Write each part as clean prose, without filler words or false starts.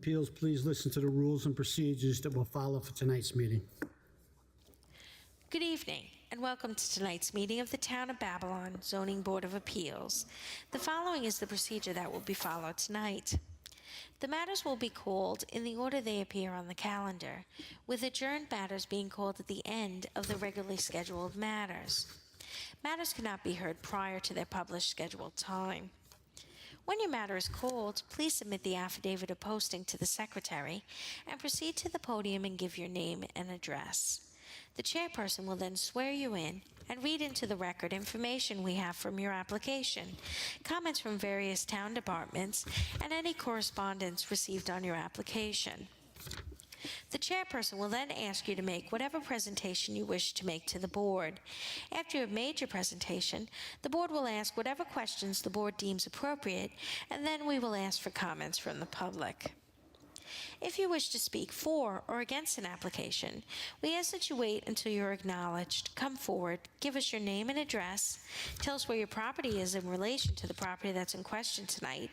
Appeals, please listen to the rules and procedures that will follow for tonight's meeting. Good evening, and welcome to tonight's meeting of the Town of Babylon Zoning Board of Appeals. The following is the procedure that will be followed tonight. The matters will be called in the order they appear on the calendar, with adjourned matters being called at the end of the regularly scheduled matters. Matters cannot be heard prior to their published scheduled time. When your matter is called, please submit the affidavit of posting to the secretary and proceed to the podium and give your name and address. The chairperson will then swear you in and read into the record information we have from your application, comments from various town departments, and any correspondence received on your application. The chairperson will then ask you to make whatever presentation you wish to make to the board. After you have made your presentation, the board will ask whatever questions the board deems appropriate, and then we will ask for comments from the public. If you wish to speak for or against an application, we ask that you wait until you're acknowledged. Come forward, give us your name and address, tell us where your property is in relation to the property that's in question tonight,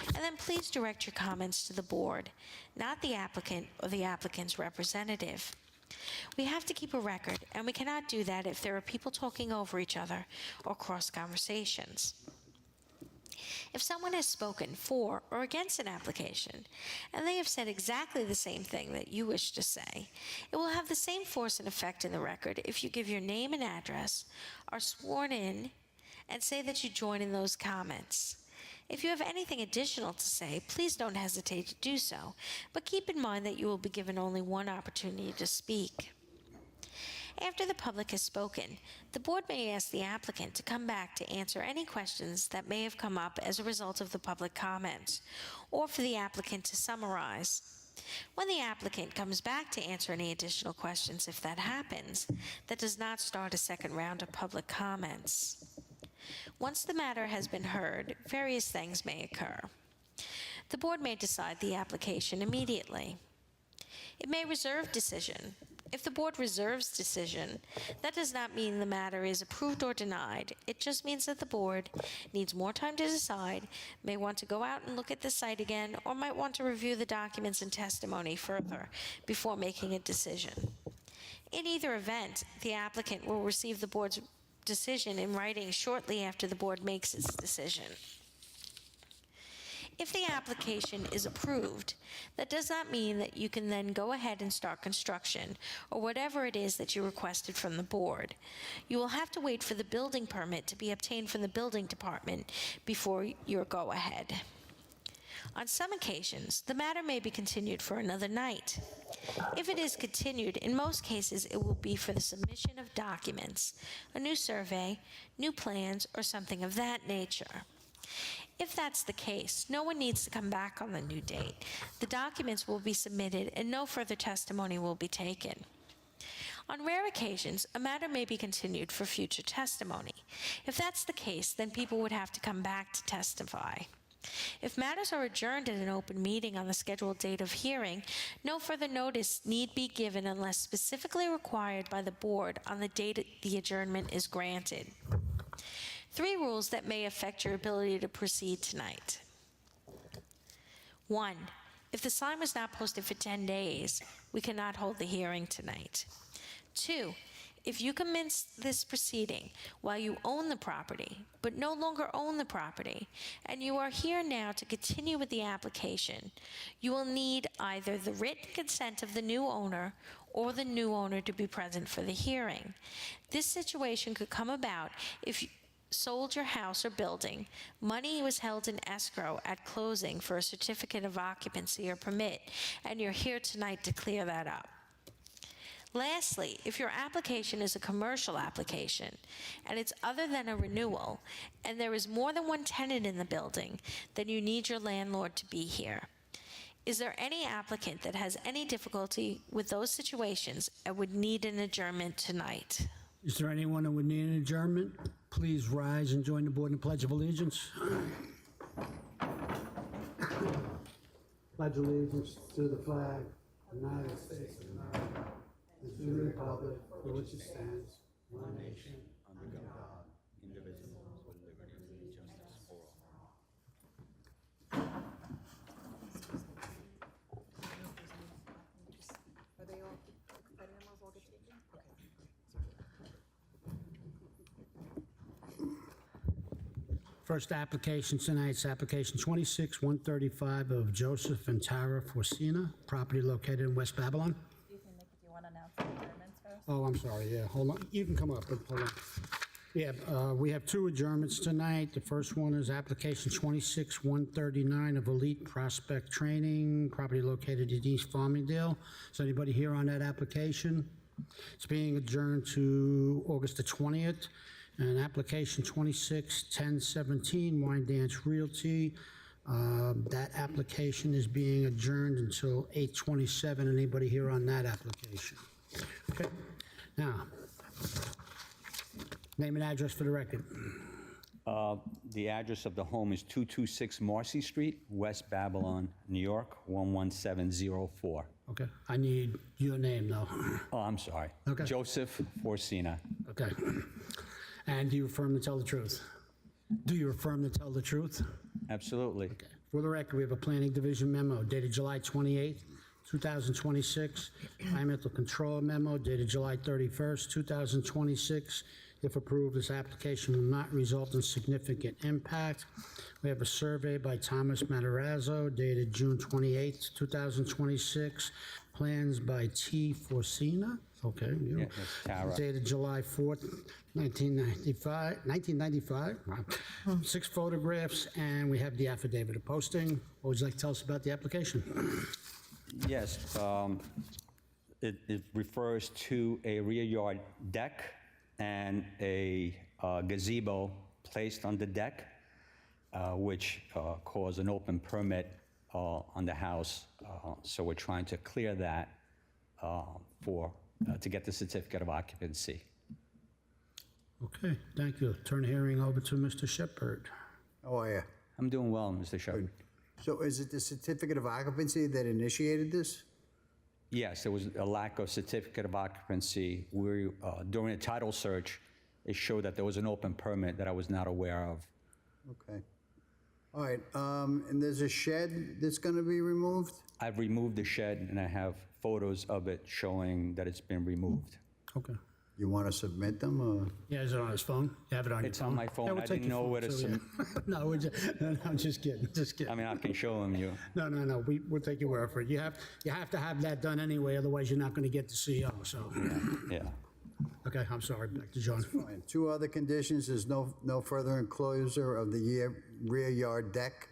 and then please direct your comments to the board, not the applicant or the applicant's representative. We have to keep a record, and we cannot do that if there are people talking over each other or cross conversations. If someone has spoken for or against an application, and they have said exactly the same thing that you wish to say, it will have the same force and effect in the record if you give your name and address, are sworn in, and say that you join in those comments. If you have anything additional to say, please don't hesitate to do so, but keep in mind that you will be given only one opportunity to speak. After the public has spoken, the board may ask the applicant to come back to answer any questions that may have come up as a result of the public comments, or for the applicant to summarize. When the applicant comes back to answer any additional questions, if that happens, that does not start a second round of public comments. Once the matter has been heard, various things may occur. The board may decide the application immediately. It may reserve decision. If the board reserves decision, that does not mean the matter is approved or denied. It just means that the board needs more time to decide, may want to go out and look at the site again, or might want to review the documents and testimony further before making a decision. In either event, the applicant will receive the board's decision in writing shortly after the board makes its decision. If the application is approved, that does not mean that you can then go ahead and start construction or whatever it is that you requested from the board. You will have to wait for the building permit to be obtained from the building department before your go-ahead. On some occasions, the matter may be continued for another night. If it is continued, in most cases it will be for the submission of documents, a new survey, new plans, or something of that nature. If that's the case, no one needs to come back on the new date. The documents will be submitted and no further testimony will be taken. On rare occasions, a matter may be continued for future testimony. If that's the case, then people would have to come back to testify. If matters are adjourned at an open meeting on the scheduled date of hearing, no further notice need be given unless specifically required by the board on the date the adjournment is granted. 3 rules that may affect your ability to proceed tonight. 1. If the sign was not posted for 10 days, we cannot hold the hearing tonight. 2. If you commence this proceeding while you own the property, but no longer own the property, and you are here now to continue with the application, you will need either the written consent of the new owner or the new owner to be present for the hearing. This situation could come about if you sold your house or building, money was held in escrow at closing for a certificate of occupancy or permit, and you're here tonight to clear that up. Lastly, if your application is a commercial application and it's other than a renewal and there is more than one tenant in the building, then you need your landlord to be here. Is there any applicant that has any difficulty with those situations and would need an adjournment tonight? Is there anyone who would need an adjournment? Please rise and join the board in the Pledge of Allegiance. Pledge allegiance to the flag of the United States of America and to the republic for which it stands, one nation, under God, indivisible, with liberty and justice for all. First application tonight's application 26-135 of Joseph and Tara Forcina, property located in West Babylon. Excuse me, Nick, do you want to announce the adjournments first? Oh, I'm sorry, yeah, hold on, you can come up, but hold on. Yeah, we have two adjournments tonight. The first one is application 26-139 of Elite Prospect Training, property located in East Farmingdale. Is anybody here on that application? It's being adjourned to August the 20th. And application 26-1017, Wine Dance Realty. That application is being adjourned until 8/27. Anybody here on that application? Okay, now, name and address for the record. The address of the home is 226 Marcy Street, West Babylon, New York, 11704. Okay, I need your name, though. Oh, I'm sorry. Okay. Joseph Forcina. Okay. And do you affirm to tell the truth? Do you affirm to tell the truth? Absolutely. Okay. For the record, we have a Planning Division memo dated July 28th, 2026. Environmental Control memo dated July 31st, 2026. If approved, this application will not result in significant impact. We have a survey by Thomas Matarazzo dated June 28th, 2026. Plans by T. Forcina. Okay. you- Yeah, that's Tara. Dated July 4th, 1995. Wow. 6 photographs, and we have the affidavit of posting. What would you like to tell us about the application? Yes, it refers to a rear yard deck and a gazebo placed on the deck, which caused an open permit on the house. So we're trying to clear that to get the certificate of occupancy. Okay, thank you. Turn the hearing over to Mr. Shepherd. How are you? I'm doing well, Mr. Shepherd. So is it the certificate of occupancy that initiated this? Yes, there was a lack of certificate of occupancy. During a title search, it showed that there was an open permit that I was not aware of. Okay. All right, and there's a shed that's going to be removed? I've removed the shed, and I have photos of it showing that it's been removed. Okay. You want to submit them, or? Yeah, is it on his phone? You have it on your It's phone? on my phone. Yeah, we'll I take didn't your know phone, where to too, yeah. No, no, I'm just kidding, just kidding. I mean, I can show them you. No, we'll take your word for it. You have to have that done anyway, otherwise you're not going to get the CO, so. Yeah. Okay, I'm sorry, back to John. Fine. Two other conditions, there's no further enclosure of the rear yard deck,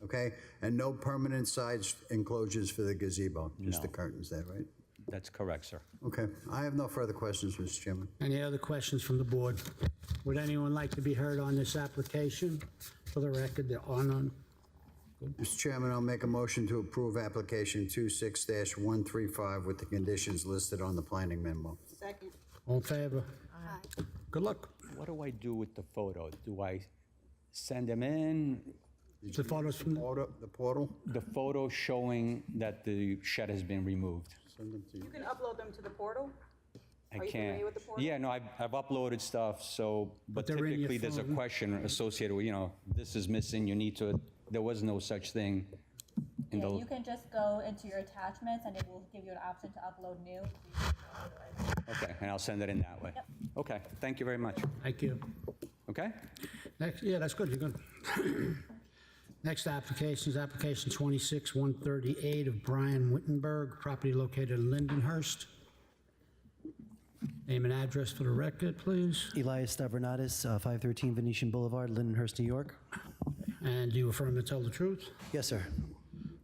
okay? And no permanent side enclosures for the gazebo, just the No. curtains there, right? That's correct, sir. Okay, I have no further questions, Mr. Chairman. Any other questions from the board? Would anyone like to be heard on this application? For the record, there are none. Mr. Chairman, I'll make a motion to approve application 26-135 with the conditions listed on the planning memo. Second. All in favor? Good luck. What do I do with the photo? Do I send them in? The photos from, The portal? The photo showing that the shed has been removed. Send them to you. You can upload them to the portal? I Are you can't. familiar with the portal? Yeah, no, I've uploaded stuff, so, but they're in your typically there's a phone. question associated with, this is missing, you need to, there was no such thing in Yeah, the, you can just go into your attachments and it will give you an option to upload new. okay, and I'll send it in that way. Yep. Okay, thank you very much. thank you. Okay? Next, yeah, that's good, you're good. Next application is application 26-138 of Brian Wittenberg, property located in Lindenhurst. Name and address for the record, please. Elias Stavronatis, 513 Venetian Boulevard, Lindenhurst, New York. And do you affirm to tell the truth? Yes, sir.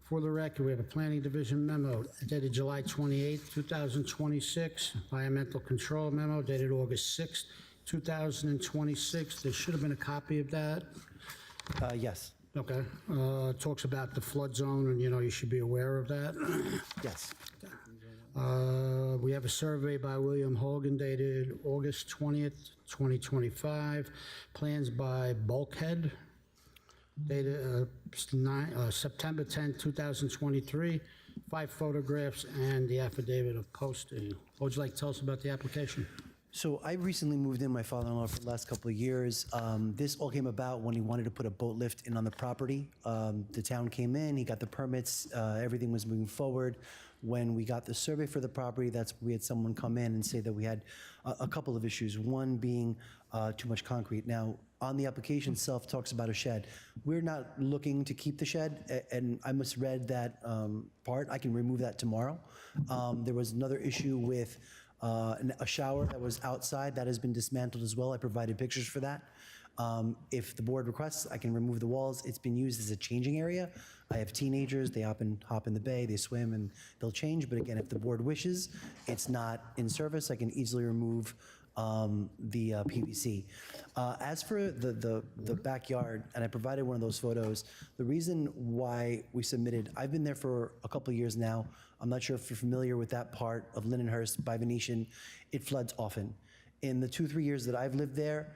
For the record, we have a Planning Division memo dated July 28, 2026, Environmental Control memo dated August 6, 2026. There should have been a copy of that. Yes. Okay. Talks about the flood zone, and, you should be aware of that. Yes. We have a survey by William Hogan dated August 20th, 2025. Plans by Bulkhead dated September 10th, 2023. 5 photographs and the affidavit of posting. What would you like to tell us about the application? So I recently moved in, my father-in-law, for the last couple of years. This all came about when he wanted to put a boat lift in on the property. The town came in, he got the permits, everything was moving forward. When we got the survey for the property, we had someone come in and say that we had a couple of issues. One being too much concrete. Now, on the application itself talks about a shed. We're not looking to keep the shed, and I misread that part. I can remove that tomorrow. There was another issue with a shower that was outside. That has been dismantled as well. I provided pictures for that. If the board requests, I can remove the walls. It's been used as a changing area. I have teenagers, they hop in the bay, they swim, and they'll change. But again, if the board wishes, it's not in service, I can easily remove the PVC. As for the backyard, and I provided one of those photos, the reason why we submitted, I've been there for a couple of years now. I'm not sure if you're familiar with that part of Lindenhurst by Venetian. It floods often. In the 2-3 years that I've lived there,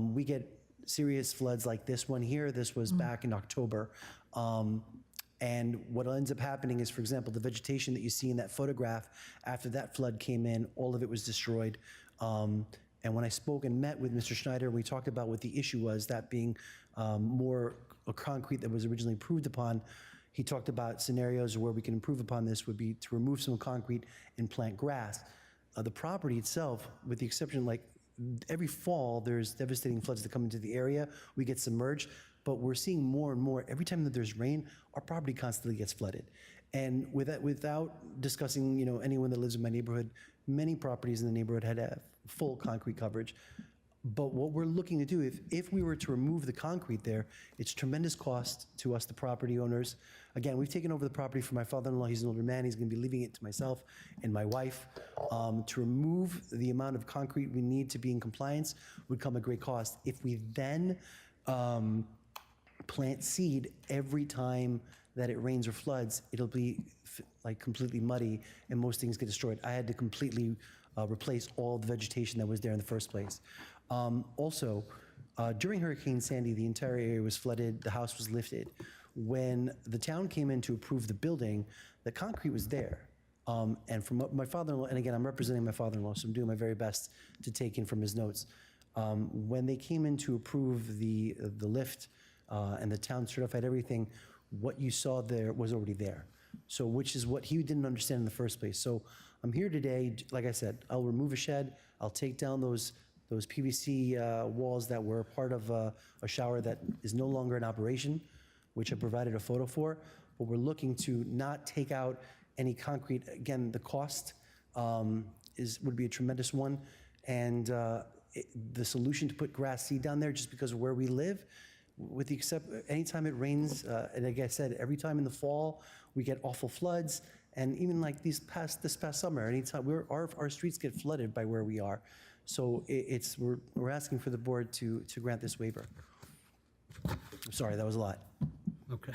we get serious floods like this one here. This was back in October. And what ends up happening is, for example, the vegetation that you see in that photograph, after that flood came in, all of it was destroyed. And when I spoke and met with Mr. Schneider, we talked about what the issue was, that being more a concrete that was originally approved upon. He talked about scenarios where we can improve upon this would be to remove some concrete and plant grass. The property itself, with the exception, like every fall, there's devastating floods that come into the area. We get submerged, but we're seeing more and more. Every time that there's rain, our property constantly gets flooded. And without discussing, anyone that lives in my neighborhood, many properties in the neighborhood had full concrete coverage. But what we're looking to do, if we were to remove the concrete there, it's tremendous cost to us, the property owners. Again, we've taken over the property from my father-in-law. He's an older man. He's going to be leaving it to myself and my wife. To remove the amount of concrete we need to be in compliance would come at great cost. If we then plant seed every time that it rains or floods, it'll be like completely muddy and most things get destroyed. I had to completely replace all the vegetation that was there in the first place. Also, during Hurricane Sandy, the entire area was flooded, the house was lifted. When the town came in to approve the building, the concrete was there. And from my father-in-law, and again, I'm representing my father-in-law, so I'm doing my very best to take in from his notes. When they came in to approve the lift and the town certified everything, what you saw there was already there. So, which is what he didn't understand in the first place. So I'm here today, like I said, I'll remove a shed, I'll take down those PVC walls that were part of a shower that is no longer in operation, which I provided a photo for. But we're looking to not take out any concrete. Again, the cost would be a tremendous one. And the solution to put grass seed down there, just because of where we live, with the except anytime it rains, and like I said, every time in the fall, we get awful floods. And even like this past summer, anytime our streets get flooded by where we are. So we're asking for the board to grant this waiver. I'm sorry, that was a lot. Okay.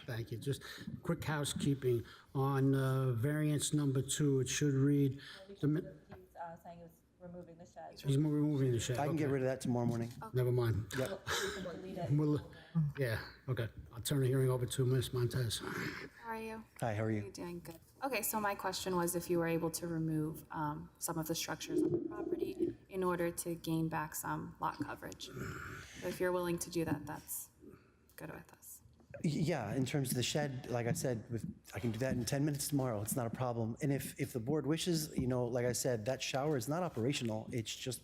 Thank you. Just quick housekeeping. On variance number 2, it should read, He's saying he's removing the shed. he's removing the shed. I can get Okay. rid of that tomorrow morning. Never mind. We can delete it. We'll- Yeah, okay. I'll turn the hearing over to Ms. Montez. How are you? Hi, how are you? You're doing good. Okay, so my question was if you were able to remove some of the structures on the property in order to gain back some lot coverage. So if you're willing to do that, that's good with us. Yeah, in terms of the shed, like I said, I can do that in 10 minutes tomorrow. It's not a problem. And if the board wishes, like I said, that shower is not operational. It's just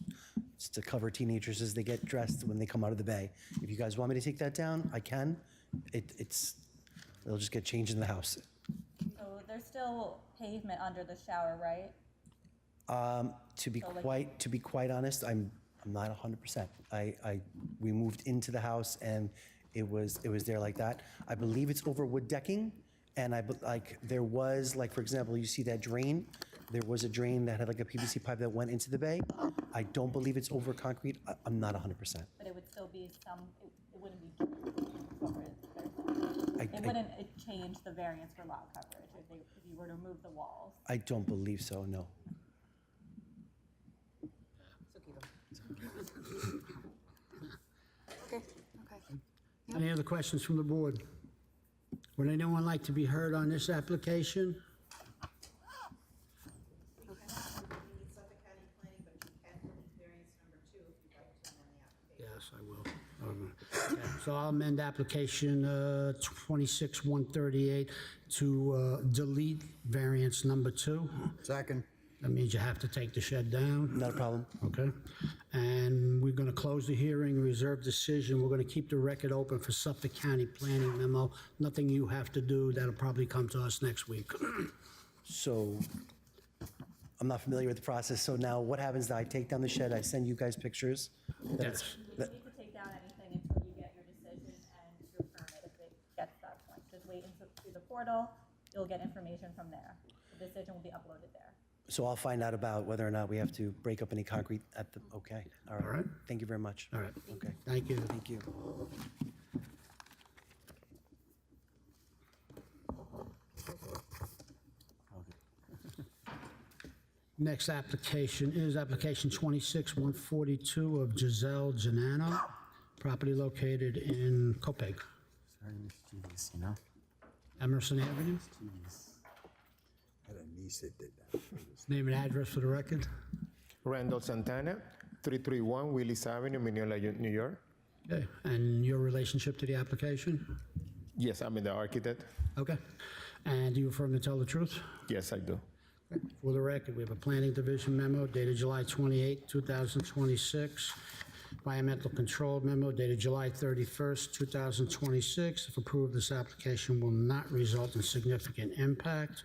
to cover teenagers as they get dressed when they come out of the bay. If you guys want me to take that down, I can. They'll just get changed in the house. So there's still pavement under the shower, right? To be quite honest, I'm not 100%. We moved into the house and it was there like that. I believe it's over wood decking, and there was, like, for example, you see that drain. There was a drain that had like a PVC pipe that went into the bay. I don't believe it's over concrete. I'm not 100%. But it would still be it wouldn't be covered. It wouldn't change the variance for lot coverage if you were to remove the walls. I don't believe so. No. Okay, okay. Any other questions from the board? Would anyone like to be heard on this application? Yes, I will. Okay, so I'll amend application 26-138 to delete variance number 2. Second. That means you have to take the shed down. Not a problem. Okay. And we're going to close the hearing, reserve decision. We're going to keep the record open for Suffolk County Planning memo. Nothing you have to do. That'll probably come to us next week. So I'm not familiar with the process. So now what happens? I take down the shed, I send you guys pictures? Yes. You don't need to take down anything until you get your decision and your permit if it gets to that point. Just wait until through the portal, you'll get information from there. The decision will be uploaded there. So I'll find out about whether or not we have to break up any concrete at the, okay, all right. All right. Thank you very much. All right. Okay, Thank you. thank you. Next application is application 26-142 of Giselle Janano, property located in Copeg, Sorry, mischievous, you know? Emerson Avenue. I had a niece that did that. Name and address for the record. Randall Santana, 331 Willis Avenue, Mineola, New York. Okay, and your relationship to the application? Yes, I'm the architect. Okay. And do you affirm to tell the truth? Yes, I do. For the record, we have a planning division memo dated July 28, 2026, environmental control memo dated July 31st, 2026. If approved, this application will not result in significant impact.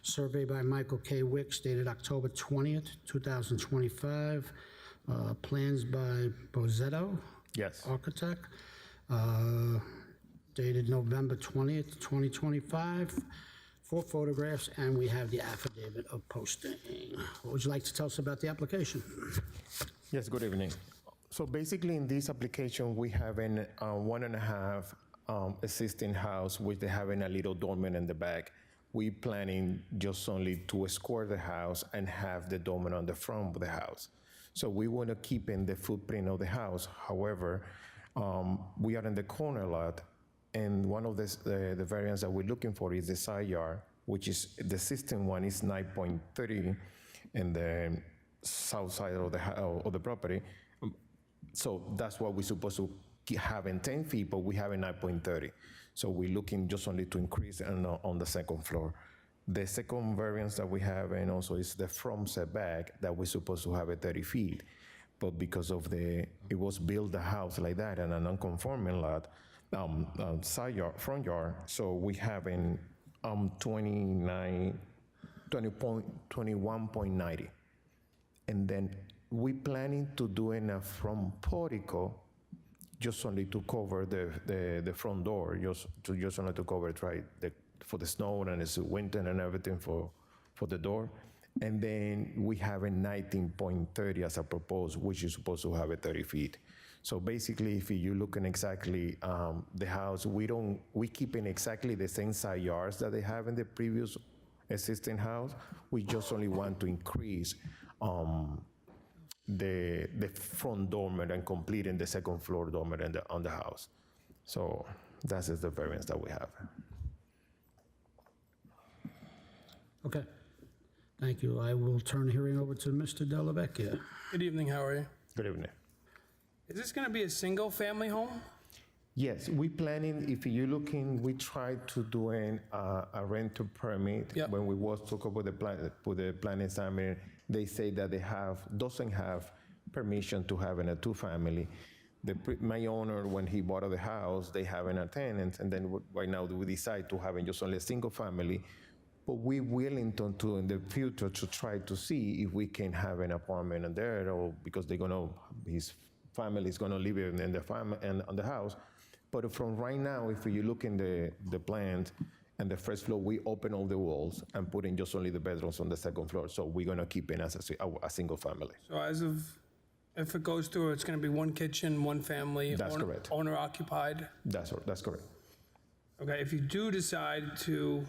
Survey by Michael K. Wicks dated October 20th, 2025. Plans by Bozetto, Yes. architect, dated November 20th, 2025. 4 photographs, and we have the affidavit of posting. What would you like to tell us about the application? Yes, good evening. So basically, in this application, we have an 1.5 existing house, which they having a little dormer in the back. We planning just only to square the house and have the dormer on the front of the house. So we want to keep in the footprint of the house. However, we are in the corner lot, and one of the variants that we're looking for is the side yard, which is the existing one is 9.30 in the south side of the property. So that's what we're supposed to have in 10 feet, but we have a 9.30. So we're looking just only to increase on the second floor. The second variance that we have, and also is the front setback that we're supposed to have at 30 feet. But because of it was built the house like that and a non-conforming lot, side yard, front yard, so we have in 21.90. And then we planning to do in a front portico, just only to cover the front door, just only to cover it, right, for the snow and it's winter and everything for the door. And then we have a 19.30 as a proposed, which is supposed to have a 30 feet. So basically, if you're looking exactly the house, we keeping exactly the same side yards that they have in the previous existing house. We just only want to increase the front dormer and completing the second floor dormer on the house. So that is the variance that we have. Okay. Thank you. I will turn the hearing over to Mr. Dellavecchia. Good evening, how are you? Good evening. Is this going to be a single-family home? Yes, we planning, if you're looking, we tried to do a rental permit. Yep. When we was talking with the plan examiner, they say that they doesn't have permission to have in a two-family. My owner, when he bought the house, they have a tenant, and then right now we decide to have just only a single family. But we willing to in the future to try to see if we can have an apartment in there, or because his family is gonna live in the farm and on the house. But from right now, if you look in the plans and the first floor, we open all the walls and put in just only the bedrooms on the second floor. So we're gonna keep it as a single family. So if it goes through, it's going to be one kitchen, one family. That's correct. Owner occupied. That's correct. Okay, if you do decide to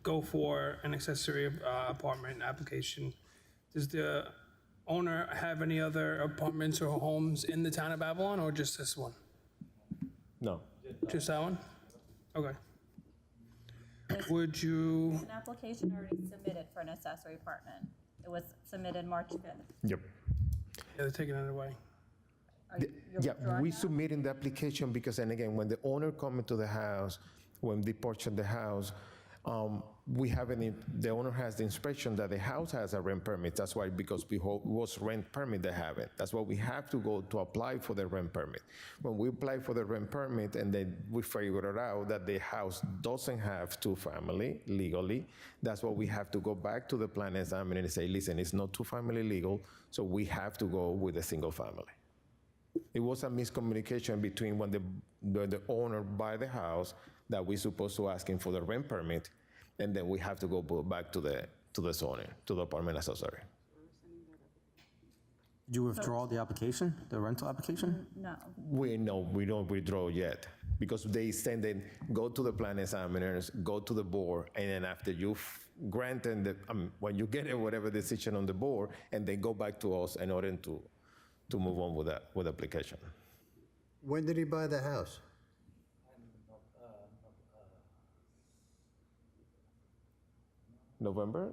go for an accessory apartment application, does the owner have any other apartments or homes in the town of Babylon, or just this one? No. Just that one? Okay. Would you, An application already submitted for an accessory apartment. It was submitted March 5th. Yep. yeah, they're taking it away. You're Yeah, withdrawing we that? submitting the application because, and again, when the owner come into the house, when they purchase the house, we have the owner has the inspection that the house has a rent permit. That's why, because before it was rent permit, they have it. That's why we have to go to apply for the rent permit. When we apply for the rent permit and then we figure it out that the house doesn't have two-family legally, that's why we have to go back to the plan examiner and say, listen, it's not two-family legal, so we have to go with a single family. It was a miscommunication between when the owner buy the house that we're supposed to ask him for the rent permit, and then we have to go back to the zoning, to the apartment assessor. Did you withdraw the application, the rental application? No. We don't withdraw yet, because they send it, go to the plan examiners, go to the board, and then after you've granted, when you get whatever decision on the board, and they go back to us in order to move on with the application. When did he buy the house? November?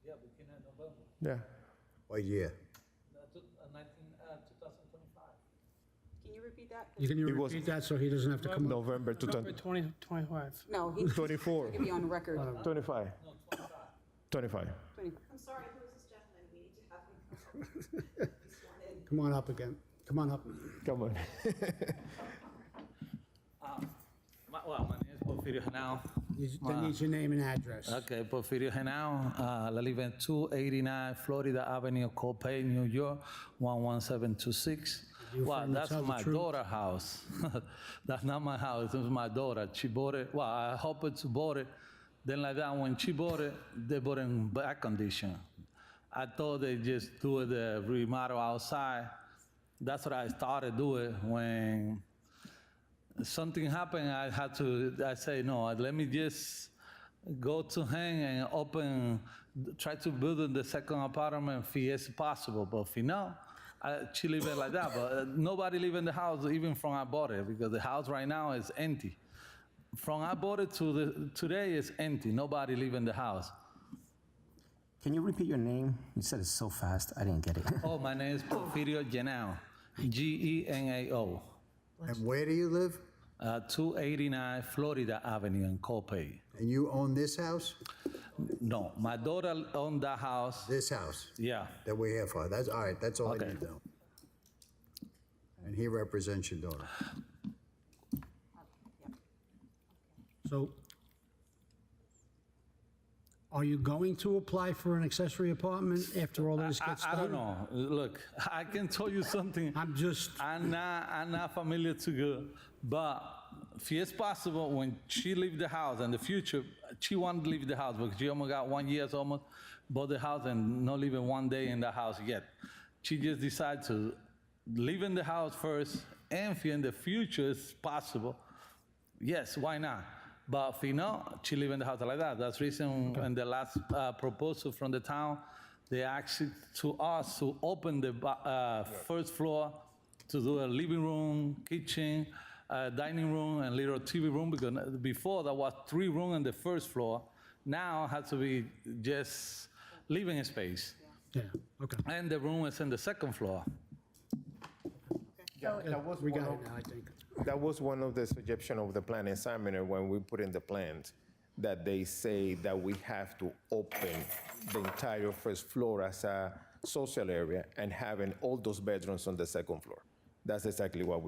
Yeah, beginning of November, Yeah. What year? 2025. Can you repeat that? Can you It was- repeat that so he doesn't have to come up? November November 2025. No, he's 24. to be on record. 25. 25. I'm sorry, who is this gentleman? We need to have him. Come on up again. Come on up. Come on. My name is Porfirio Henao. They need your name and address. Okay, Porfirio Henao. I live in 289 Florida Avenue, Copiague, New York, 11726. You Well, affirm to that's tell the my truth? daughter's house. That's not my house. It was my daughter. She bought it. Well, I hoped to bought it. Then like that, when she bought it, they bought it in bad condition. I thought they just do the remodel outside. That's what I started doing. When something happened, I say, no, let me just go to him and try to build in the second apartment if it's possible. But if not, she live it like that. But nobody live in the house, even from I bought it, because the house right now is empty. From I bought it to today is empty. Nobody live in the house. Can you repeat your name? You said it so fast, I didn't get it. Oh, my name is Porfirio Genao, Genao. And where do you live? 289 Florida Avenue in Copiague. And you own this house? No, my daughter owned that house. This house Yeah. that we're here for? That's all right, that's all I Okay. need to know. And he represents your daughter. So are you going to apply for an accessory apartment after all this gets done? I don't know. Look, I can tell you something. I'm just, I'm not familiar to go, but if it's possible, when she leave the house in the future, she won't leave the house because she almost got 1 year almost, bought the house and not living one day in the house yet. She just decided to live in the house first, and if in the future it's possible, yes, why not? But if not, she live in the house like that. That's the reason in the last proposal from the town, they asked to us to open the first floor to do a living room, kitchen, dining room, and little TV room, because before there was 3 rooms on the first floor. Now it has to be just living space. yeah, okay. And the room is in the second floor. So We got it now, I think. That was one of the suggestions of the plan examiner when we put in the plans, that they say that we have to open the entire first floor as a social area and having all those bedrooms on the second floor. That's exactly what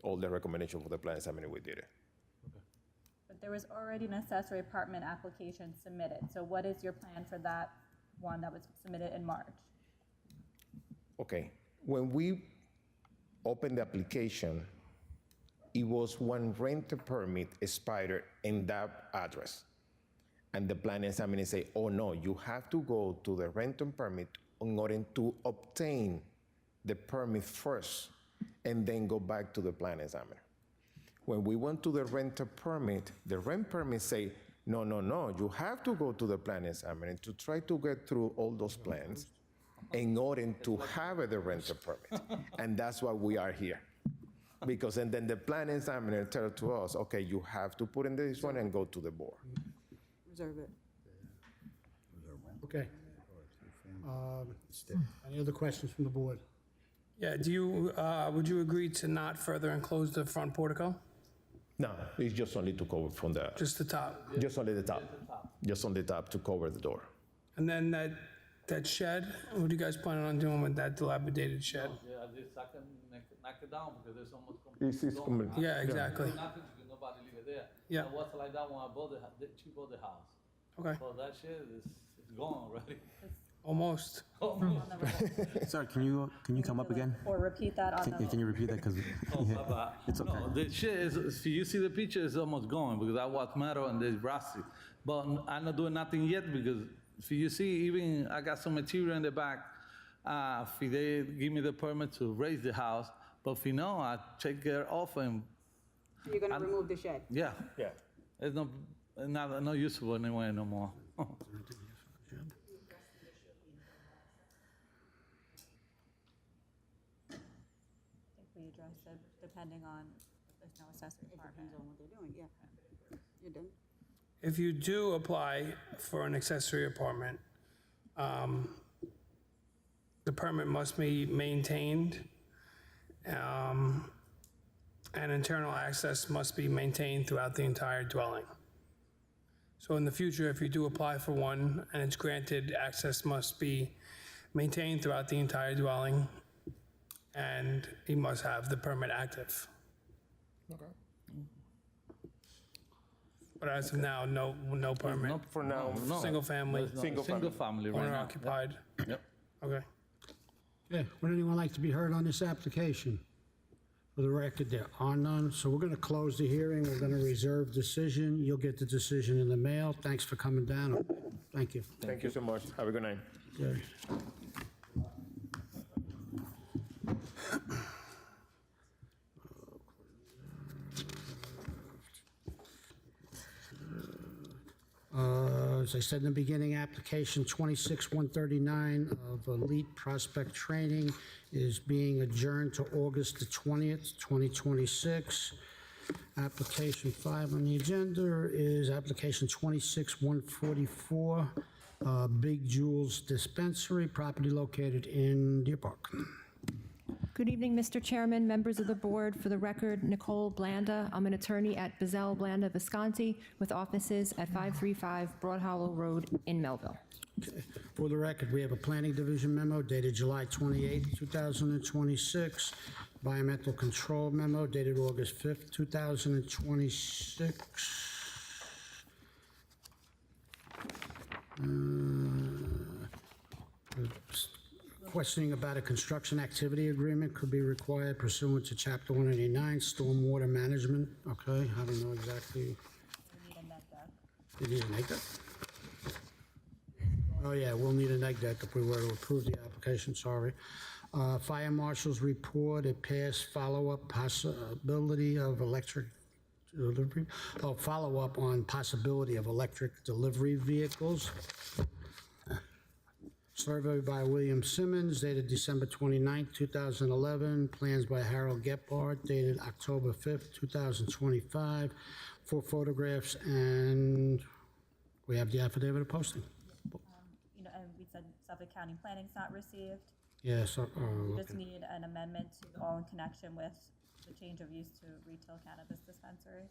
all the recommendation for the plan examiner, we did it. but there was already an accessory apartment application submitted. So what is your plan for that one that was submitted in March? Okay, when we opened the application, it was when renter permit expired in that address. And the plan examiner say, oh no, you have to go to the rental permit in order to obtain the permit first and then go back to the plan examiner. When we went to the renter permit, the rent permit say, no, you have to go to the plan examiner to try to get through all those plans in order to have the rental permit. And that's why we are here. Because and then the plan examiner tell to us, okay, you have to put in this one and go to the board. Reserve it. Okay. Any other questions from the board? Yeah, would you agree to not further enclose the front portico? No, it's just only to cover from the, Just the top? just only the top. Just on the top to cover the door. And then that shed, what are you guys planning on doing with that dilapidated shed? Yeah, at least I can knock it down because it's almost It's complete. complete. Yeah, exactly. Nothing, because nobody live it there. Yeah. It was like that when I bought she bought the house. Okay, So that shit is gone already. almost. Sir, can you come up again? Or repeat that on the. Can you repeat that? Because it's okay. No, the shit is, if you see the picture, it's almost gone because I was metal and it's rusty. But I'm not doing nothing yet because if you see, even I got some material in the back. If they give me the permit to raise the house, but if you know, I take it off and You're gonna remove the shed? yeah, Yeah. it's no useful anyway no more. I think we addressed it, depending on if there's no accessory apartment. Depends on what they're doing, yeah. You're done? If you do apply for an accessory apartment, the permit must be maintained, and internal access must be maintained throughout the entire dwelling. So in the future, if you do apply for one and it's granted, access must be maintained throughout the entire dwelling, and you must have the permit active. But as of now, no permit. No, For now, no. Single family. There's no- Single single family. family right Owner now. occupied. Yep. Okay. Okay, would anyone like to be heard on this application? For the record, there are none, so we're going to close the hearing. We're going to reserve decision. You'll get the decision in the mail. Thanks for coming down. Thank you. Thank you so much. Have a good night. Okay. As I said in the beginning, application 26139 of Elite Prospect Training is being adjourned to August the 20th, 2026. Application 5 on the agenda is application 26144, Big Jules Dispensary, property located in Deer Park. Good evening, Mr. Chairman, members of the board. For the record, Nicole Blanda. I'm an attorney at Bazell Blanda Visconti with offices at 535 Broad Hollow Road in Melville. Okay. For the record, we have a planning division memo dated July 28, 2026, environmental control memo dated August 5th, 2026. Questioning about a construction activity agreement could be required pursuant to Chapter 189, stormwater management. Okay, I don't know exactly. We need a net deck. You need an egg deck? Oh, yeah, we'll need an egg deck if we were to approve the application, sorry. Fire marshal's report, it passed follow-up possibility of electric delivery, follow-up on possibility of electric delivery vehicles. Survey by William Simmons dated December 29, 2011. Plans by Harold Gephardt dated October 5th, 2025. 4 photographs, and we have the affidavit of posting. And we said Suffolk County Planning's not received. Yes, We just okay. need an amendment to all in connection with the change of use to retail cannabis dispensary.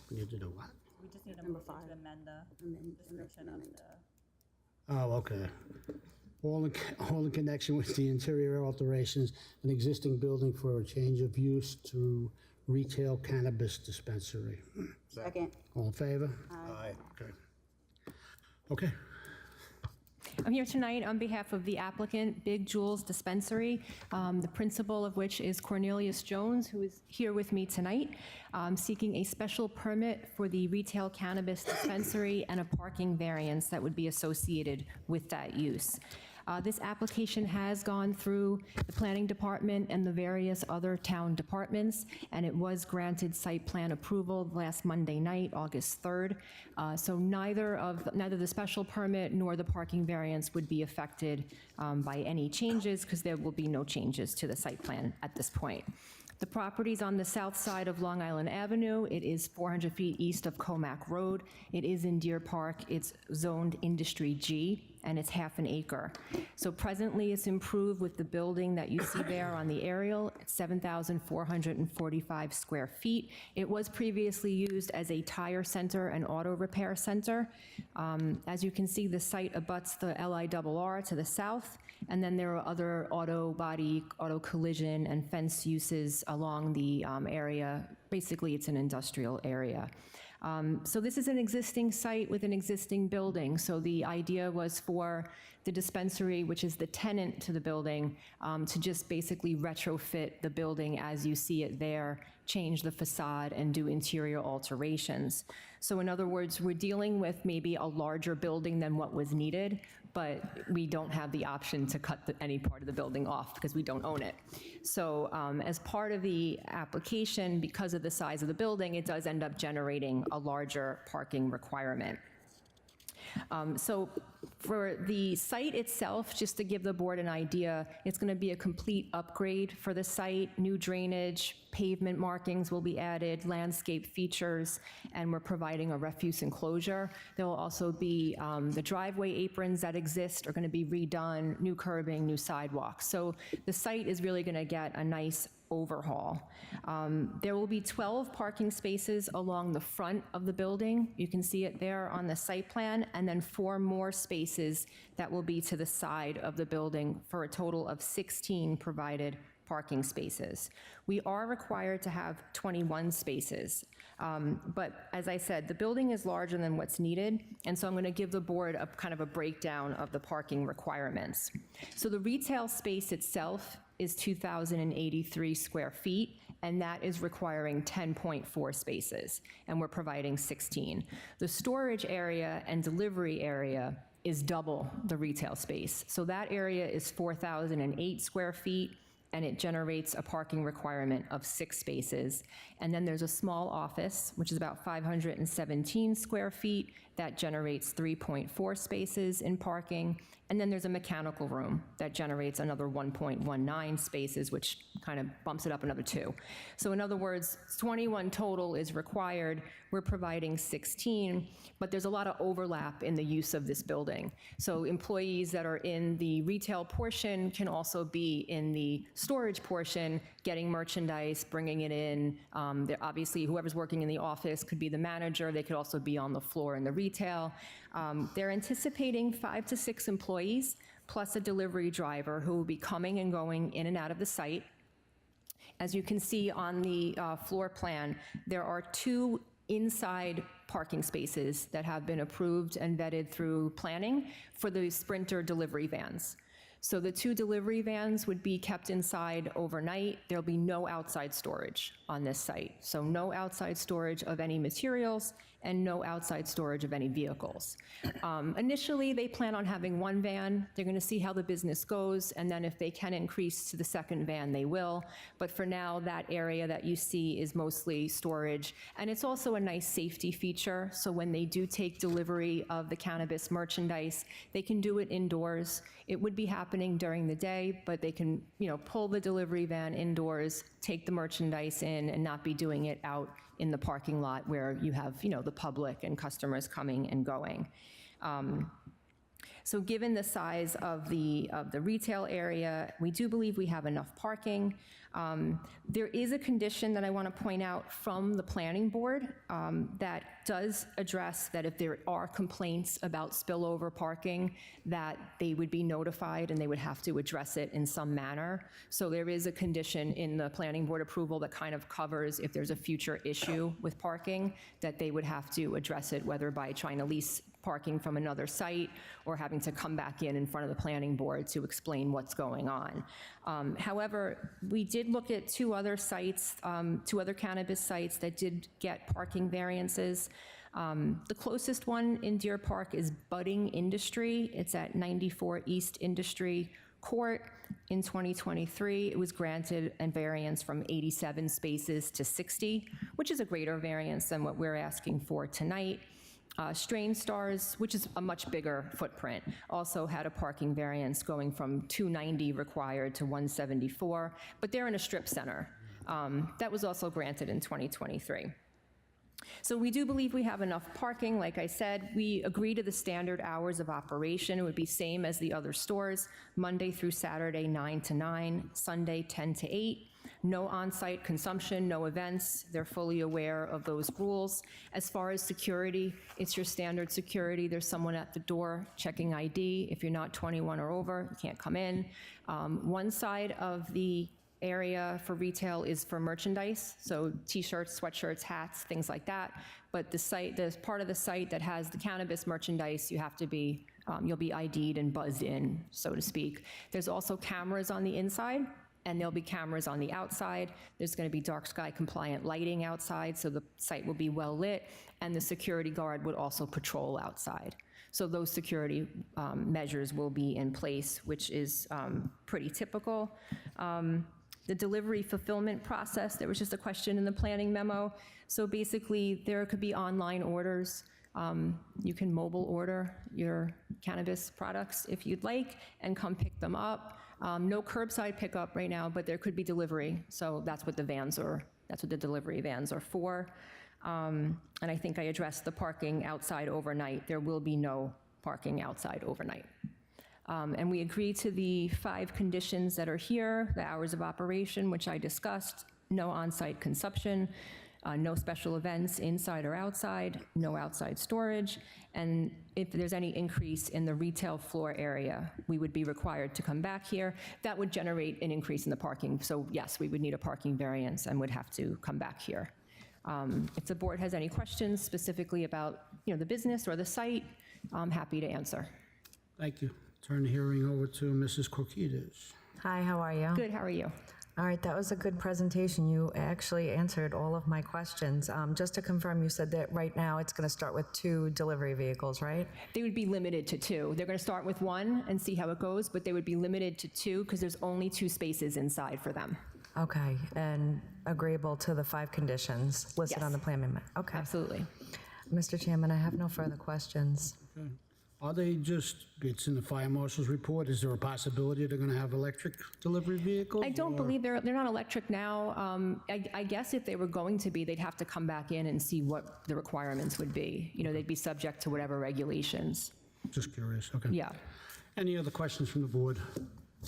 We need to do what? We just need a Number motion to 5. amend the description of the. Oh, okay. All in connection with the interior alterations, an existing building for a change of use to retail cannabis dispensary. Second. All in favor? Aye. Okay. Okay. I'm here tonight on behalf of the applicant, Big Jules Dispensary, the principal of which is Cornelius Jones, who is here with me tonight, seeking a special permit for the retail cannabis dispensary and a parking variance that would be associated with that use. This application has gone through the planning department and the various other town departments, and it was granted site plan approval last Monday night, August 3rd. So neither the special permit nor the parking variance would be affected by any changes, because there will be no changes to the site plan at this point. The property's on the south side of Long Island Avenue. It is 400 feet east of Comac Road. It is in Deer Park. It's zoned Industry G. and it's half an acre. So presently, it's improved with the building that you see there on the aerial. It's 7,445 square feet. It was previously used as a tire center and auto repair center. As you can see, the site abuts the LIRR to the south, and then there are other auto body, auto collision, and fence uses along the area. Basically, it's an industrial area. So this is an existing site with an existing building. So the idea was for the dispensary, which is the tenant to the building, to just basically retrofit the building as you see it there, change the facade and do interior alterations. So in other words, we're dealing with maybe a larger building than what was needed, but we don't have the option to cut any part of the building off because we don't own it. So as part of the application, because of the size of the building, it does end up generating a larger parking requirement. So for the site itself, just to give the board an idea, it's going to be a complete upgrade for the site. New drainage, pavement markings will be added, landscape features, and we're providing a refuse enclosure. There will also be the driveway aprons that exist are going to be redone, new curbing, new sidewalks. So the site is really going to get a nice overhaul. There will be 12 parking spaces along the front of the building. You can see it there on the site plan, and then 4 more spaces that will be to the side of the building for a total of 16 provided parking spaces. We are required to have 21 spaces, but as I said, the building is larger than what's needed, and so I'm going to give the board a kind of a breakdown of the parking requirements. So the retail space itself is 2,083 square feet, and that is requiring 10.4 spaces, and we're providing 16. The storage area and delivery area is double the retail space. So that area is 4,008 square feet, and it generates a parking requirement of 6 spaces. And then there's a small office, which is about 517 square feet, that generates 3.4 spaces in parking. And then there's a mechanical room that generates another 1.19 spaces, which kind of bumps it up another 2. So in other words, 21 total is required. We're providing 16, but there's a lot of overlap in the use of this building. So employees that are in the retail portion can also be in the storage portion, getting merchandise, bringing it in. Obviously, whoever's working in the office could be the manager. They could also be on the floor in the retail. They're anticipating 5 to 6 employees, plus a delivery driver who will be coming and going in and out of the site. As you can see on the floor plan, there are 2 inside parking spaces that have been approved and vetted through planning for the Sprinter delivery vans. So the 2 delivery vans would be kept inside overnight. There'll be no outside storage on this site. So no outside storage of any materials and no outside storage of any vehicles. Initially, they plan on having 1 van. They're going to see how the business goes, and then if they can increase to the 2nd van, they will. But for now, that area that you see is mostly storage. And it's also a nice safety feature. So when they do take delivery of the cannabis merchandise, they can do it indoors. It would be happening during the day, but they can, pull the delivery van indoors, take the merchandise in, and not be doing it out in the parking lot where you have, the public and customers coming and going. So given the size of the retail area, we do believe we have enough parking. There is a condition that I want to point out from the planning board that does address that if there are complaints about spillover parking, that they would be notified and they would have to address it in some manner. So there is a condition in the planning board approval that kind of covers if there's a future issue with parking, that they would have to address it, whether by trying to lease parking from another site or having to come back in front of the planning board to explain what's going on. However, we did look at 2 other sites, 2 other cannabis sites that did get parking variances. The closest one in Deer Park is Budding Industry. It's at 94 East Industry Court. In 2023, it was granted a variance from 87 spaces to 60, which is a greater variance than what we're asking for tonight. Strain Stars, which is a much bigger footprint, also had a parking variance going from 290 required to 174, but they're in a strip center. That was also granted in 2023. So we do believe we have enough parking. Like I said, we agree to the standard hours of operation. It would be same as the other stores, Monday through Saturday, 9 to 9, Sunday, 10 to 8. No on-site consumption, no events. They're fully aware of those rules. As far as security, it's your standard security. There's someone at the door checking ID. If you're not 21 or over, you can't come in. One side of the area for retail is for merchandise, so t-shirts, sweatshirts, hats, things like that. But the site, the part of the site that has the cannabis merchandise, you have to be, you'll be ID'd and buzzed in, so to speak. There's also cameras on the inside, and there'll be cameras on the outside. There's going to be dark sky compliant lighting outside, so the site will be well lit, and the security guard would also patrol outside. So those security measures will be in place, which is pretty typical. The delivery fulfillment process, there was just a question in the planning memo. So basically, there could be online orders. You can mobile order your cannabis products if you'd like and come pick them up. No curbside pickup right now, but there could be delivery. So that's what the vans are, that's what the delivery vans are for. And I think I addressed the parking outside overnight. There will be no parking outside overnight. And we agree to the 5 conditions that are here, the hours of operation, which I discussed, no on-site consumption, no special events inside or outside, no outside storage, and if there's any increase in the retail floor area, we would be required to come back here. That would generate an increase in the parking. So yes, we would need a parking variance and would have to come back here. If the board has any questions specifically about, the business or the site, I'm happy to answer. Thank you. Turn the hearing over to Mrs. Kokidas. Hi, how are you? Good, how are you? All right, that was a good presentation. You actually answered all of my questions. Just to confirm, you said that right now it's going to start with 2 delivery vehicles, right? They would be limited to 2. They're going to start with 1 and see how it goes, but they would be limited to 2 because there's only 2 spaces inside for them. Okay, and agreeable to the 5 conditions listed Yes. on the plan amendment? Okay. Absolutely. Mr. Chairman, I have no further questions. Okay. Are they just, it's in the fire marshal's report, is there a possibility they're going to have electric delivery vehicles? I don't or- believe they're not electric now. I guess if they were going to be, they'd have to come back in and see what the requirements would be. They'd be subject to whatever regulations. Just curious, okay. Yeah. Any other questions from the board?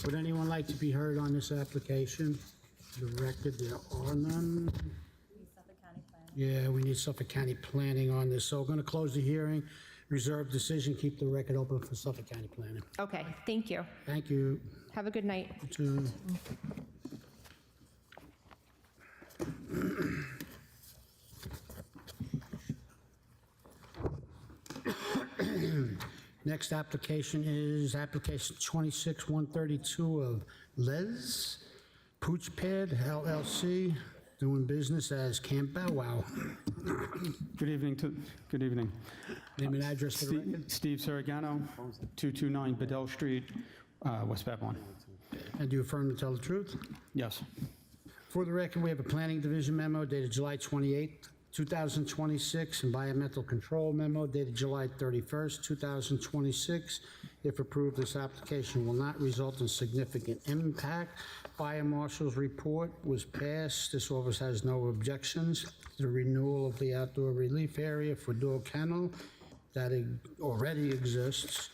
Would anyone like to be heard on this application? For the record, there are none. Suffolk County Planning. Yeah, we need Suffolk County Planning on this, so we're going to close the hearing, reserve decision, keep the record open for Suffolk County Planning. Okay, thank you. Thank you. Have a good night. To Next application is application 26-132 of Les Pooch Pad LLC, doing business as Camp Bow Wow. Good evening. Name and address for the record. Steve Saragano, 229 Bedell Street, West Babylon. And do you affirm to tell the truth? Yes. For the record, we have a Planning Division memo dated July 28, 2026, and environmental control memo dated July 31st, 2026. If approved, this application will not result in significant impact. Fire Marshal's report was passed. This office has no objections. The renewal of the outdoor relief area for dog kennel that already exists.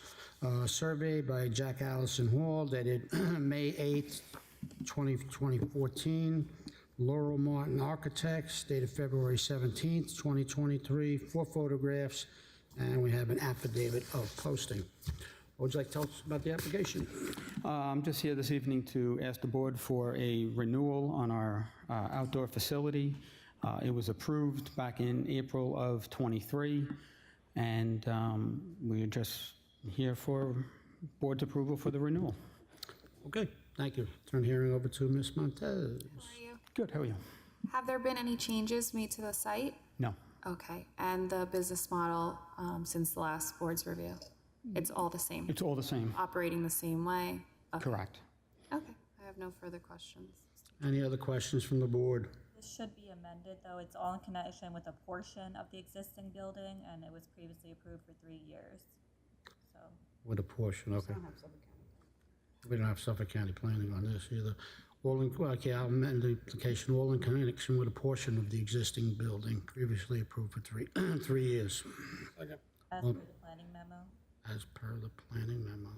Survey by Jack Allison Hall dated May 8th, 2014. Laurel Martin Architects, dated February 17th, 2023, 4 photographs, and we have an affidavit of posting. What would you like to tell us about the application? I'm just here this evening to ask the board for a renewal on our outdoor facility. It was approved back in April of '23, and we are just here for board's approval for the renewal. Okay, thank you. Turn the hearing over to Ms. Montez. How are you? Good, how are you? Have there been any changes made to the site? No. Okay, and the business model since the last board's review? It's all the same? It's all the same. Operating the same way? Okay. Correct. Okay, I have no further questions. Any other questions from the board? This should be amended, though. It's all in connection with a portion of the existing building, and it was previously approved for 3 years. So, With a portion, okay. We don't have Suffolk County Planning on this either. I'll amend the application, all in connection with a portion of the existing building previously approved for 3 years, Second. As per the planning memo. as per the planning memo.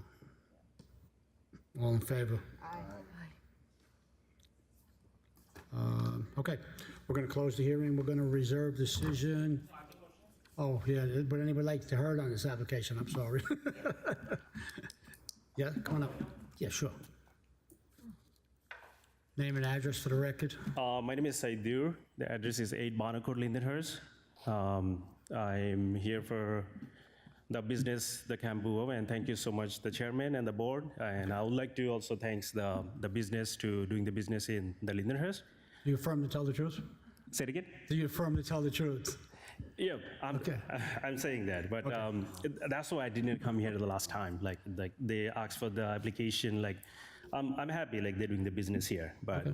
All in favor? Okay, we're going to close the hearing. We're going to reserve decision. Oh, yeah, would anybody like to hear on this application? I'm sorry. Yeah, come on up. Yeah, sure. Name and address for the record. My name is Saidur. The address is 8 Barnacourt, Lindenhurst. I'm here for the business, the Cambuo, and thank you so much, the chairman and the board. And I would like to also thank the business to doing the business in the Lindenhurst. Do you affirm to tell the truth? Say it again? Do you affirm to tell the truth? Yeah, I'm saying that, but that's why I didn't come here the last time. Like they asked for the application. Like I'm happy like they're doing the business here, but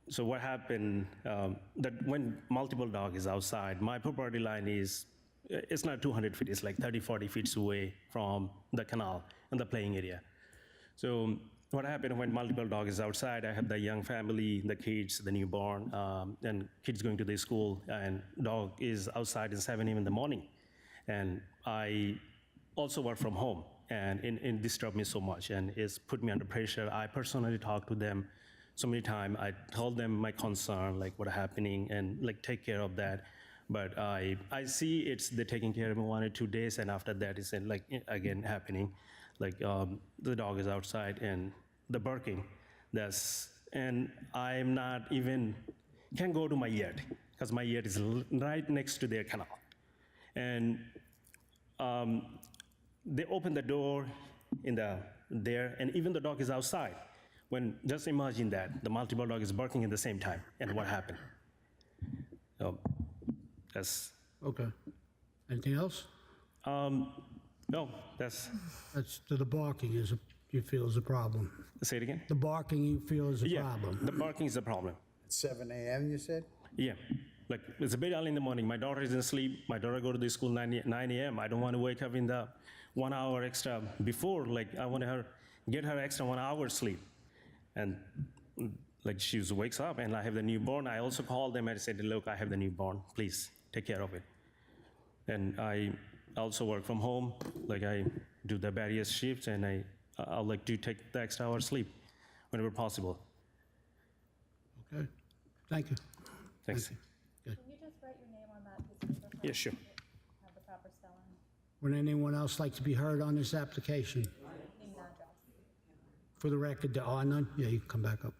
so what happened that when multiple dog is outside, my property line is it's not 200 feet. It's like 30-40 feet away from the canal and the playing area. So what happened when multiple dog is outside, I have the young family, the kids, the newborn, and kids going to the school, and dog is outside at 7 a.m. in the morning. And I also work from home, and it disturbed me so much, and it's put me under pressure. I personally talked to them so many times. I told them my concern, like what happening, and like take care of that. But I see they're taking care of me 1 or 2 days, and after that it's like again happening. Like the dog is outside and the barking, and I'm not even, can't go to my yard because my yard is right next to their canal. And they open the door there, and even the dog is outside. Just imagine that, the multiple dog is barking at the same time, and what happened? So that's... Okay. Anything else? No, that's the barking you feel is a problem. Say it again? The barking you feel is a problem. The barking is the problem. 7 a.m., you said? Yeah, like it's a bit early in the morning. My daughter is asleep. My daughter go to the school 9 a.m. I don't want to wake up in the 1 hour extra before. Like I want to get her extra 1 hour sleep. And like she wakes up and I have the newborn. I also called them and said, look, I have the newborn. Please take care of it. And I also work from home. Like I do the various shifts, and I'll like to take the extra hour sleep whenever possible. Okay. Thank you. Thanks. Can you just write your name on that piece of paper? Yeah, sure. Have the proper spelling. Would anyone else like to be heard on this application? Name and address. For the record, there are none? Yeah, you can come back up.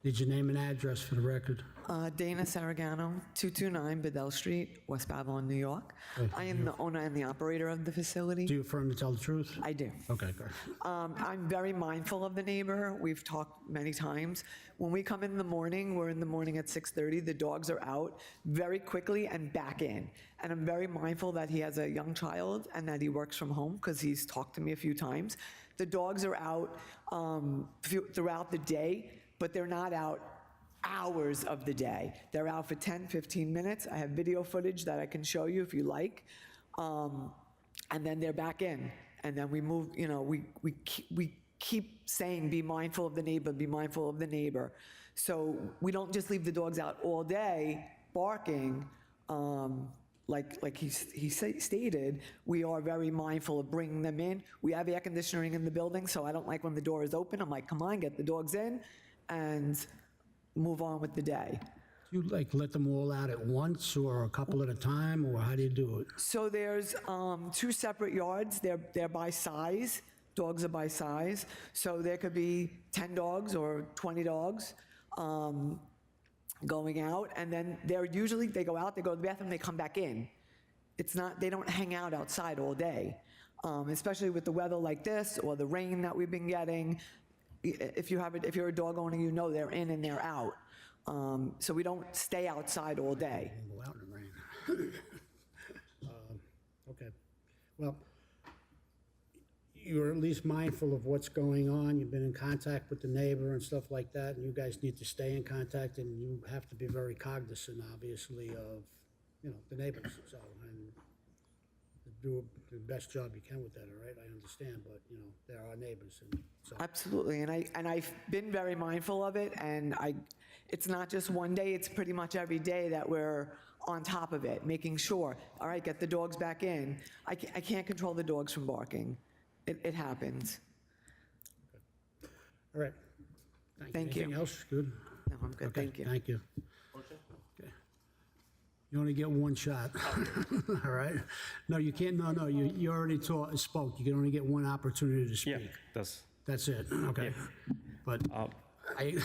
Did your name and address for the record? Dana Saragano, 229 Bedell Street, West Babylon, New York. I am the owner and the operator of the facility. Do you affirm to tell the truth? I do. Okay, good. I'm very mindful of the neighbor. We've talked many times. When we come in the morning, we're in the morning at 6:30, the dogs are out very quickly and back in. And I'm very mindful that he has a young child and that he works from home because he's talked to me a few times. The dogs are out throughout the day, but they're not out hours of the day. They're out for 10, 15 minutes. I have video footage that I can show you if you like. And then they're back in. And then we move, we keep saying, be mindful of the neighbor, be mindful of the neighbor. So we don't just leave the dogs out all day barking. Like he stated, we are very mindful of bringing them in. We have air conditioning in the building, so I don't like when the door is open. I'm like, come on, get the dogs in and move on with the day. Do you let them all out at once or a couple at a time, or how do you do it? So there's 2 separate yards. They're by size. Dogs are by size. So there could be 10 dogs or 20 dogs going out, and then they go out, they go to the bathroom, they come back in. They don't hang out outside all day, especially with the weather like this or the rain that we've been getting. If you're a dog owner, they're in and they're out. So we don't stay outside all day. Go out in the rain. Okay. Well, you're at least mindful of what's going on. You've been in contact with the neighbor and stuff like that, and you guys need to stay in contact, and you have to be very cognizant, obviously, of, the neighbors. So, and do the best job you can with that, all right? I understand, but, you know, they're our neighbors, and so. Absolutely, and I've been very mindful of it, and it's not just one day, it's pretty much every day that we're on top of it, making sure, all right, get the dogs back in. I can't control the dogs from barking. It happens. All right. Thank you. Anything else? Good? No, I'm good, Okay, thank you. Thank you. Okay. You only get one shot, all right? No, you can't, no, you already spoke. You can only get one opportunity to speak. Yeah, That's it, okay? But I,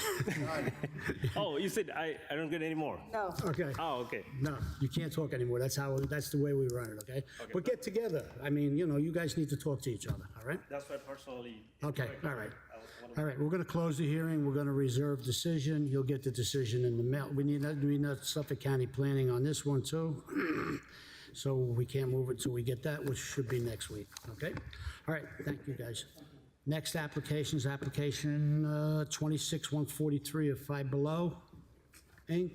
Oh, you said I don't get any more? No. okay. Oh, okay. No, you can't talk anymore. That's the way we run it, okay? But get together. I mean, you know, you guys need to talk to each other, all right? That's why personally. Okay, all right. All right, we're going to close the hearing. We're going to reserve decision. You'll get the decision in the mail. We need Suffolk County Planning on this one, too. So we can't move it till we get that, which should be next week, okay? All right, thank you, guys. Next application is application 26143 of Five Below, Inc.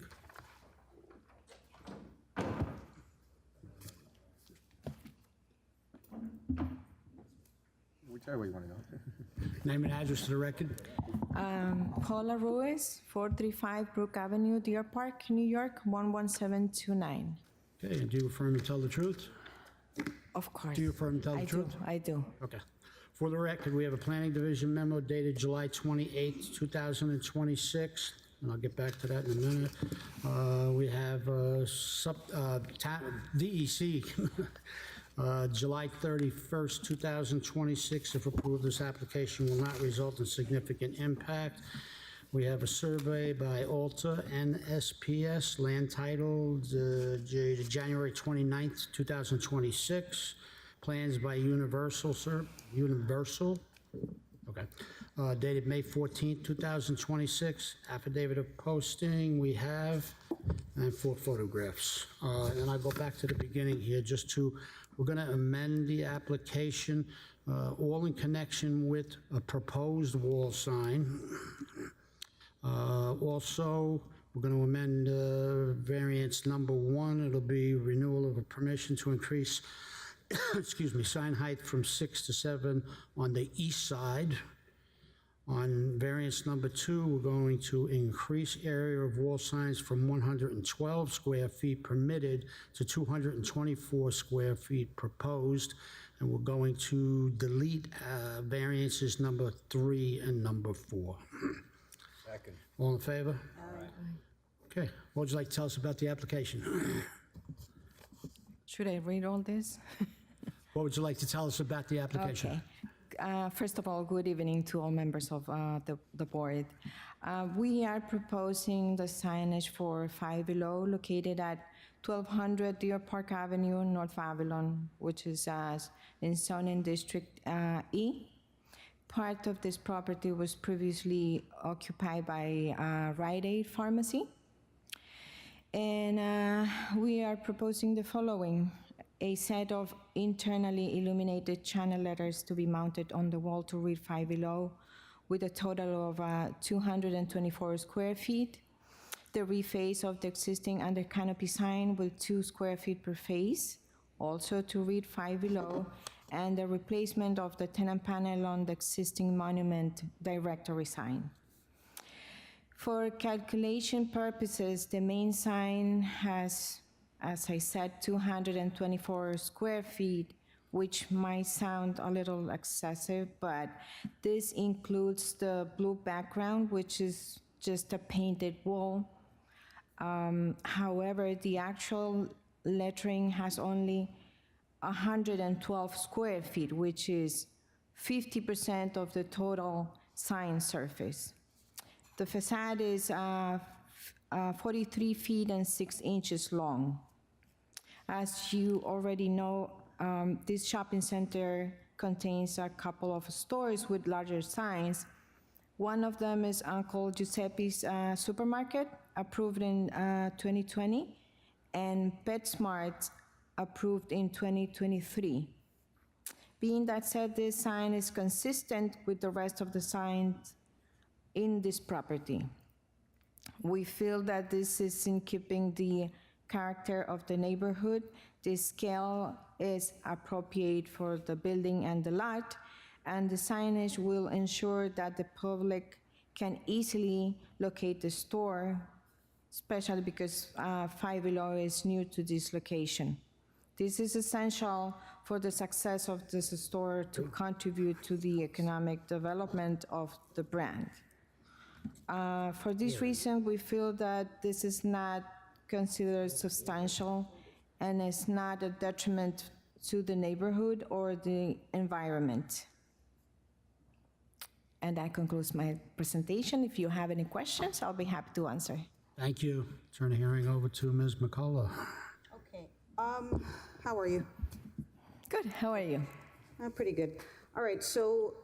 Whichever way you want to go. Name and address to the record. Paula Ruiz, 435 Brook Avenue, Deer Park, New York, 11729. Okay, and do you affirm and tell the truth? Of course. Do you affirm and tell the truth? I do. Okay. For the record, we have a Planning Division memo dated July 28, 2026, and I'll get back to that in a minute. We have DEC, July 31st, 2026. If approved, this application will not result in significant impact. We have a survey by Alta NSPS, land titled January 29th, 2026. Plans by Universal, okay. Dated May 14th, 2026. Affidavit of posting we have, and 4 photographs. And I go back to the beginning here we're going to amend the application, all in connection with a proposed wall sign. Also, we're going to amend variance number 1. It'll be renewal of a permission to increase sign height from 6 to 7 on the east side. On variance number 2, we're going to increase area of wall signs from 112 square feet permitted to 224 square feet proposed. And we're going to delete variances number 3 and number 4. Second. All in favor? Okay. What would you like to tell us about the application? Should I read all this? What would you like to tell us about the application? Okay. First of all, good evening to all members of the board. We are proposing the signage for Five Below, located at 1200 Deer Park Avenue, North Babylon, which is in zoning district E. Part of this property was previously occupied by Rite Aid Pharmacy. And we are proposing the following: a set of internally illuminated channel letters to be mounted on the wall to read Five Below, with a total of 224 square feet. The reface of the existing under canopy sign with 2 square feet per face, also to read Five Below, and the replacement of the tenant panel on the existing monument directory sign. For calculation purposes, the main sign has, as I said, 224 square feet, which might sound a little excessive, but this includes the blue background, which is just a painted wall. However, the actual lettering has only 112 square feet, which is 50% of the total sign surface. The facade is 43 feet and 6 inches long. As you already know, this shopping center contains a couple of stores with larger signs. One of them is Uncle Giuseppe's Supermarket, approved in 2020, and PetSmart, approved in 2023. Being that said, this sign is consistent with the rest of the signs in this property. We feel that this is in keeping the character of the neighborhood. The scale is appropriate for the building and the lot, and the signage will ensure that the public can easily locate the store, especially because Five Below is new to this location. This is essential for the success of this store to contribute to the economic development of the brand. For this reason, we feel that this is not considered substantial and is not a detriment to the neighborhood or the environment. And that concludes my presentation. If you have any questions, I'll be happy to answer. Thank you. Turn the hearing over to Ms. McCullough. Okay, how are you? Good, how are you? I'm pretty good. All right, so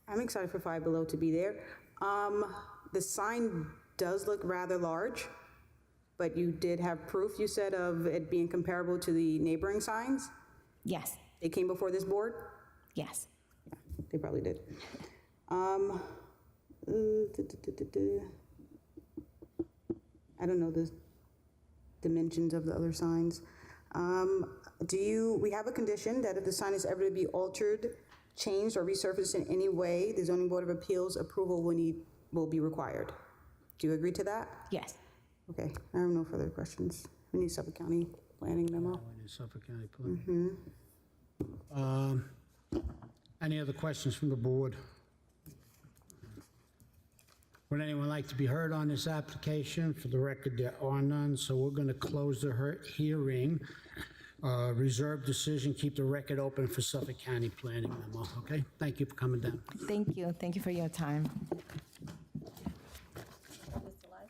I'm excited for Five Below to be there. The sign does look rather large, but you did have proof, you said, of it being comparable to the neighboring signs? Yes. They came before this board? Yes. Yeah, they probably did. I don't know the dimensions of the other signs. We have a condition that if the sign is ever to be altered, changed, or resurfaced in any way, the Zoning Board of Appeals approval will be required. Do you agree to that? Yes. Okay, I have no further questions. We need Suffolk County Planning memo. We need Suffolk County Planning. Any other questions from the board? Would anyone like to be heard on this application? For the record, there are none, so we're going to close the hearing. Reserve decision, keep the record open for Suffolk County Planning memo, okay? Thank you for coming down. Thank you. Thank you for your time. Mr. Lai?